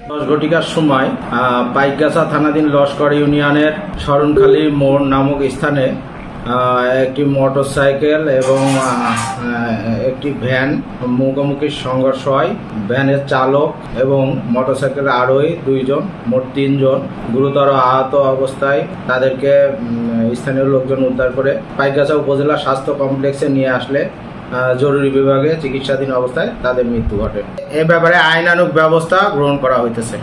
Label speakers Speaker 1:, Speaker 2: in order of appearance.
Speaker 1: 10 ঘটিকার সময় পাইকগাছা থানাধীন লস্কর ইউনিয়নের শরণখালী মোড় নামক স্থানে একটি মোটরসাইকেল এবং একটি ভ্যান মুখোমুখি সংঘর্ষ হয়। ভ্যানের চালক এবং মোটরসাইকেলের আরোহী 2 জন, মোট 3 জন গুরুতর আহত অবস্থায় তাদেরকে স্থানীয় লোকজন উদ্ধার করে পাইকগাছা উপজেলা স্বাস্থ্য কমপ্লেক্সে নিয়ে আসলে জরুরি বিভাগে চিকিৎসাধীন অবস্থায় তাদের মৃত্যু ঘটে। এ ব্যাপারে আইনানুগ ব্যবস্থা গ্রহণ করা হইতেছে।